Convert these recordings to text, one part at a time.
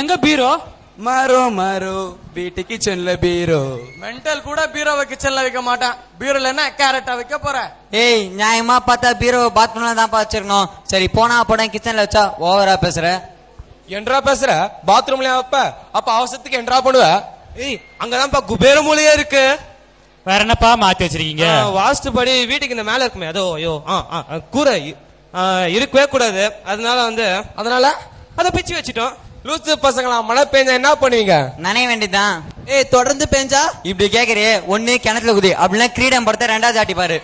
எங்க பீரோ? மாறோ மாறோ வீட்டு கிச்சன்ல பீரோ. மென்டல் கூட பீரோவை கிச்சன்ல வைக்க மாட்டான். பீரோல என்ன கேரட்டா வைக்க போற? ஏய் நியாயமா பார்த்தா பீரோ பாத்ரூம்ல தான் வச்சிருக்கணும். சரி போனா போட கிச்சன்ல வச்சா ஓவரா பேசுற. என்றா பேசுற? பாத்ரூம்ல வைப்ப, அப்ப அவசரத்துக்கு என்றா பண்ணுவ? ஏய் அங்கதான்ப்பா குபேர மூலையே இருக்கு. வேற என்னப்பா மாத்தி வச்சிருக்கீங்க? வாஸ்துபடி வீட்டுக்கு இந்த மேல இருக்குமே அதோ ஐயோ கூரை இருக்கவே கூடாது. அதனால அத பிச்சு வச்சுட்டோம். லூசு பசங்களா, மழை பெஞ்சா என்ன பண்ணுவீங்க? நினைய வேண்டியதுதான். ஏய் தொடர்ந்து பெஞ்சா இப்படி கேக்குறியே, ஒண்ணு கிணத்துல குதி, அப்படின்னா கிரீடம் படத்தை ரெண்டாவது ஆட்டி பாரு.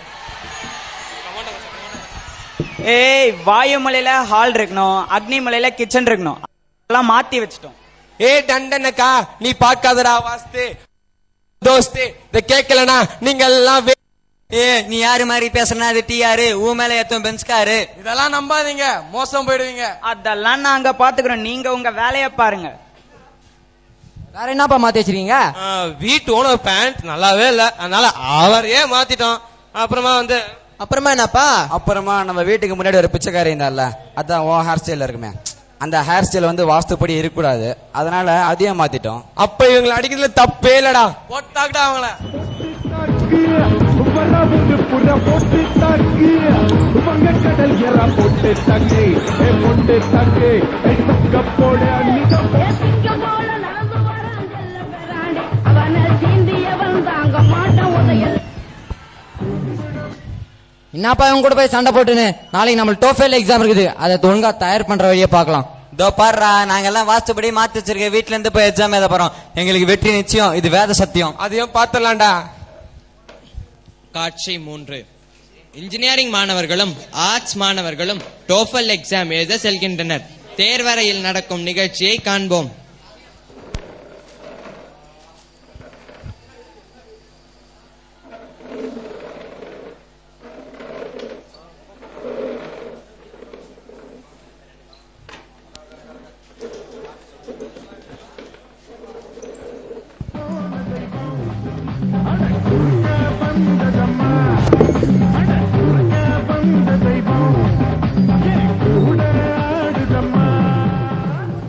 ஏய் வாயுமலையில ஹால் இருக்கணும், அக்னி மலையில கிச்சன் இருக்கணும், எல்லாம் மாத்தி வச்சிட்டோம். ஏய் டண்டனக்கா, நீ பார்க்காதடா வாஸ்து தோஸ்து. இத கேட்கலனா நீங்க எல்லாம் ஏ நீ யாரு மாதிரி பேசுறா? அது டிஆரு ஊ மேல ஏத்தும் பென்ஸ்காரு. இதெல்லாம் நம்பாதீங்க, மோசம் போயிடுவீங்க. அதெல்லாம் நாங்க பாத்துக்கிறோம், நீங்க உங்க வேலைய பாருங்க. வேற என்னப்பா மாத்தி வச்சிருக்கீங்க? வீட்டு ஓனர் பேண்ட் நல்லாவே இல்ல, அதனால அவரையே மாத்திட்டோம். அப்புறமா என்னப்பா? அப்புறமா நம்ம வீட்டுக்கு முன்னாடி ஒரு பிச்சைக்காரி இருந்தால, அதான் உன் ஹேர் ஸ்டைல இருக்குமே, அந்த ஹேர் ஸ்டைல் வாஸ்துப்படி இருக்கக்கூடாது, அதனால அதையும் மாத்திட்டோம். அப்ப இவங்களை அடிக்கிறதுல தப்பே இல்லடா. போட்டாக்கிட்டா அவங்கள. என்னப்பா இவங்க கூட போய் சண்டை போட்டுன்னு? நாளைக்கு நம்ம டோஃபெல் எக்ஸாம் இருக்குது, அதை ஒழுங்கா தயார் பண்ற வழியை பார்க்கலாம். இதோ பாருடா, நாங்க எல்லாம் வாஸ்துபடி மாத்தி வச்சிருக்க வீட்டுல இருந்து போய் எக்ஸாம் எழுத போறோம். எங்களுக்கு வெற்றி நிச்சயம், இது வேத சத்தியம். அதையும் பார்த்தலாம்டா. காட்சி 3. இன்ஜினியரிங் மாணவர்களும் ஆர்ட்ஸ் மாணவர்களும் டோஃபல் எக்ஸாம் எழுத செல்கின்றனர். தேர்வறையில் நடக்கும் நிகழ்ச்சியை காண்போம்.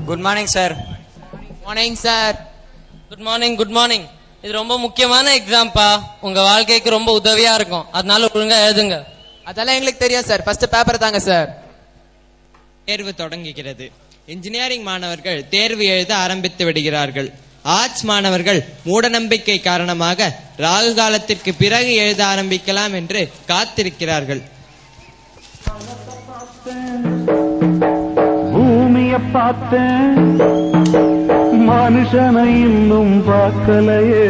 Good morning sir. Morning sir. Good morning. Good morning. இது ரொம்ப முக்கியமான எக்ஸாம்பா, உங்க வாழ்க்கைக்கு ரொம்ப உதவியா இருக்கும், அதனால ஒழுங்கா எழுதுங்க. அதெல்லாம் எங்களுக்கு தெரியும் சார், ஃபர்ஸ்ட் பேப்பர் தாங்க சார். தேர்வு தொடங்குகிறது. இன்ஜினியரிங் மாணவர்கள் தேர்வு எழுத ஆரம்பித்து விடுகிறார்கள். ஆர்ட்ஸ் மாணவர்கள் மூட நம்பிக்கை காரணமாக ராகு காலத்திற்கு பிறகு எழுத ஆரம்பிக்கலாம் என்று காத்திருக்கிறார்கள். பூமிய பார்த்தேன், மனுஷனை இன்னும் பார்க்கலையே.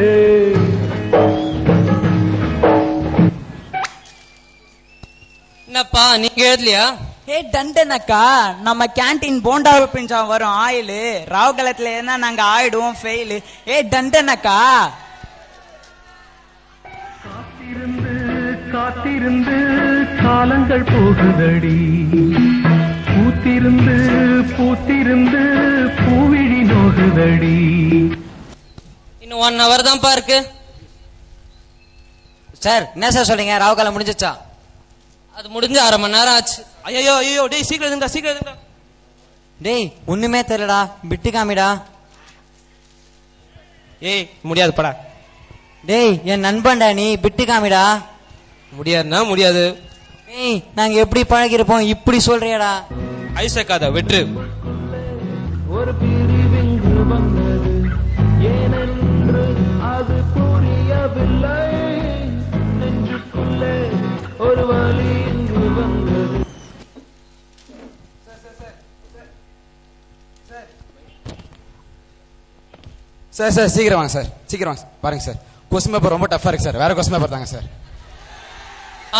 என்னப்பா நீங்க எழுதலையா? ஏ டண்டனக்கா, நம்ம கேண்டீன் போண்டா பிஞ்சா வரும் ஆயில், ராவ் காலத்துல என்ன நாங்க ஆயிடுவோம் ஃபெயில். ஏ டண்டனக்கா, காத்திருந்து காத்திருந்து காலங்கள் போகுதடி, பூத்திருந்து பூத்திருந்து பூவிழி நோகுதடி. இன்னும் 1 hour தான்ப்பா இருக்கு. சார் என்ன சார் சொல்றீங்க? ராவு காலம் முடிஞ்சிச்சா? அது முடிஞ்சு 1/2 மணி நேரம் ஆச்சு. ஐயோ ஐயோ, டேய் சீக்கிரம் எழுதுடா, சீக்கிரம் எழுதுடா. டேய் ஒண்ணுமே தெரியலடா, பிட்டு காமிடா. ஏய் முடியாது படா. டேய் என் நண்பன்டா நீ, பிட்டு காமிடா. முடியாதுன்னா முடியாது. ஏய் நாங்க எப்படி பழகிருப்போம், இப்படி சொல்றியாடா? ஐசக்காத வெற்று. ஒரு பிரிவிங்கு வந்தது, ஏனென்று அது புரியவில்லை, நெஞ்சுக்குள்ளே ஒரு வலி இங்கு வந்தது. சார் சார் சீக்கிரம் வாங்க சார், சீக்கிரம் வாங்க பாருங்க சார், கொஸ்டின் பேப்பர் ரொம்ப டஃபா இருக்கு சார், வேற கொஸ்டின் பேப்பர் தாங்க சார்.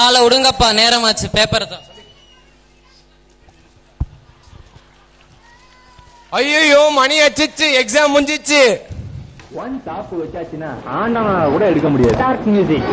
ஆளை விடுங்கப்பா, நேரமாச்சு, பேப்பர் தான். ஐயோ மணி அச்சிச்சு, எக்ஸாம் முடிஞ்சிச்சு. ஒன் டாப் வச்சாச்சுன்னா ஆண்டவனா கூட எடுக்க முடியாது. Dark music.